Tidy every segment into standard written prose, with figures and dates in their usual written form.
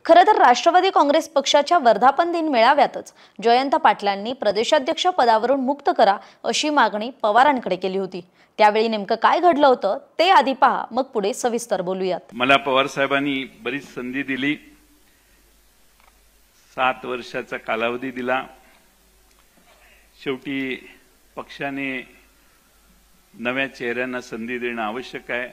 खरं तर राष्ट्रवादी काँग्रेस पक्षाच्या वर्धापन दिन मेळाव्यातच जयंत पाटलांनी प्रदेशाध्यक्ष पदावरून मुक्त करा अशी मागणी पवारांकडे केली होती। त्यावेळी नेमकं काय घडलं होतं ते आधी पहा, मग पुढे सविस्तर बोलूयात। मला पवार साहेबांनी बरीच संधी दिली, 7 वर्षाचा कालावधी दिला। शेवटी पक्षाने नव्या चेहऱ्यांना संधी देणं आवश्यक आहे।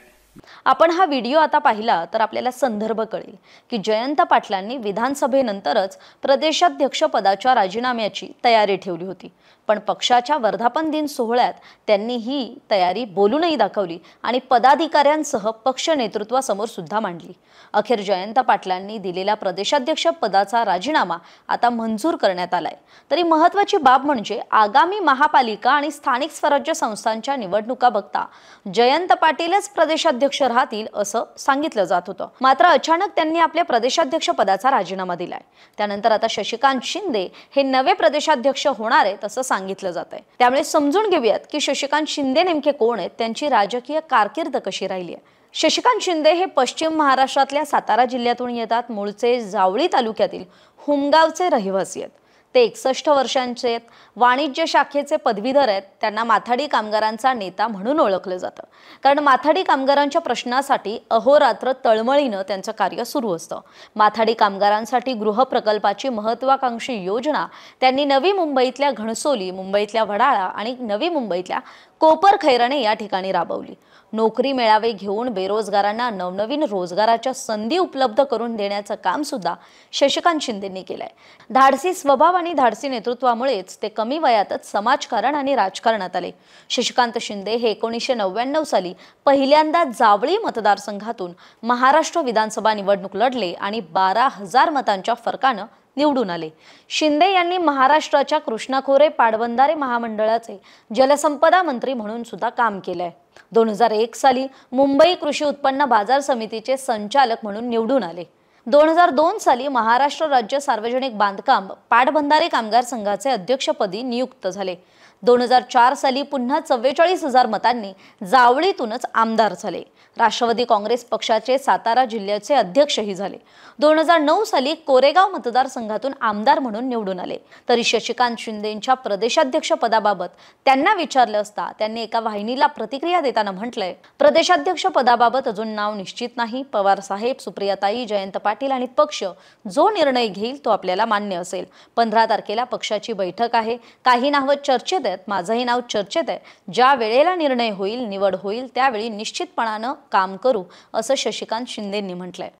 आपण हा व्हिडिओ आता पाहिला तर आपल्याला संदर्भ कळेल की जयंत पाटलांनी विधानसभेनंतरच प्रदेशाध्यक्ष पदाच्या राजीनाम्याची तयारी ठेवली होती, पण पक्षाच्या वर्धापन दिन सोहळ्यात त्यांनी ही तयारी बोलूनही दाखवली आणि पदाधिकाऱ्यांसह पक्ष नेतृत्वासमोर सुद्धा मांडली। अखेर जयंत पाटलांनी दिलेला प्रदेशाध्यक्ष पदाचा राजीनामा आता मंजूर करण्यात आलाय। तरी महत्त्वाची बाब म्हणजे आगामी महापालिका आणि स्थानिक स्वराज्य संस्थांच्या निवडणुका बघता जयंत पाटीलच प्रदेशाध्यक्ष राहतील असं सांगितलं जात होतं। मात्र अचानक त्यांनी आपल्या प्रदेशाध्यक्ष पदाचा राजीनामा दिलाय। त्यानंतर आता शशिकांत शिंदे हे नवे प्रदेशाध्यक्ष होणार आहेत असं सांगितलं जात आहे। त्यामुळे समजून घेऊयात की शशिकांत शिंदे नेमके कोण आहेत, त्यांची राजकीय कारकीर्द कशी राहिली आहे। शशिकांत शिंदे हे पश्चिम महाराष्ट्रातल्या सातारा जिल्ह्यातून येतात। मूळचे जावळी तालुक्यातील हुमगावचे रहिवासी आहेत। ते 61 वर्षांचे आहेत। वाणिज्य शाखेचे पदवीधर आहेत। त्यांना माथाडी कामगारांचा नेता म्हणून ओळखलं जातं, कारण माथाडी कामगारांच्या प्रश्नासाठी अहोरात्र तळमळीनं त्यांचं कार्य सुरू असतं। माथाडी कामगारांसाठी गृह प्रकल्पाची महत्त्वाकांक्षी योजना त्यांनी नवी मुंबईतल्या घणसोली, मुंबईतल्या वडाळा आणि नवी मुंबईतल्या कोपरखैरणे या ठिकाणी राबवली। नोकरी मेळावे घेऊन बेरोजगारांना नवनवीन रोजगाराच्या संधी उपलब्ध करून देण्याचं काम सुद्धा शशिकांत शिंदेंनी केलंय। धाडसी स्वभाव आणि धाडसी नेतृत्वामुळेच ते कमी वयातच समाजकारण आणि राजकारणात आले। शशिकांत शिंदे हे 1999 साली पहिल्यांदा जावळी मतदारसंघातून महाराष्ट्र विधानसभा निवडणूक लढले आणि 12,000 मतांच्या फरकानं निवडून आले। शिंदे यांनी महाराष्ट्राच्या कृष्णा खोरे पाटबंधारे महामंडळाचे जलसंपदा मंत्री म्हणून सुद्धा काम केलंय। 2001 साली मुंबई कृषी उत्पन्न बाजार समितीचे संचालक म्हणून निवडून आले। 2002 साली महाराष्ट्र राज्य सार्वजनिक बांधकाम पाटबंधारे कामगार संघाचे अध्यक्षपदी नियुक्त झाले। 2004 साली पुन्हा 44,000 मतांनी जावळीतूनच आमदार झाले। राष्ट्रवादी काँग्रेस पक्षाचे सातारा जिल्ह्याचे अध्यक्षही झाले। 2009 साली कोरेगाव मतदारसंघातून आमदार म्हणून निवडून आले। तरी शशिकांत शिंदेंच्या प्रदेशाध्यक्ष पदाबाबत त्यांना विचारलं असता त्यांनी एका वाहिनीला प्रतिक्रिया देताना म्हटलंय, प्रदेशाध्यक्ष पदाबाबत अजून नाव निश्चित नाही। पवार साहेब, सुप्रियाताई, जयंत पाटील आणि पक्ष जो निर्णय घेईल तो आपल्याला मान्य असेल। 15 तारखेला पक्षाची बैठक आहे। काही नावं चर्चेत आहेत, माझंही नाव चर्चेत आहे। ज्या वेळेला निर्णय होईल, निवड होईल त्यावेळी निश्चितपणानं काम करू असं शशिकांत शिंदेंनी म्हटलंय।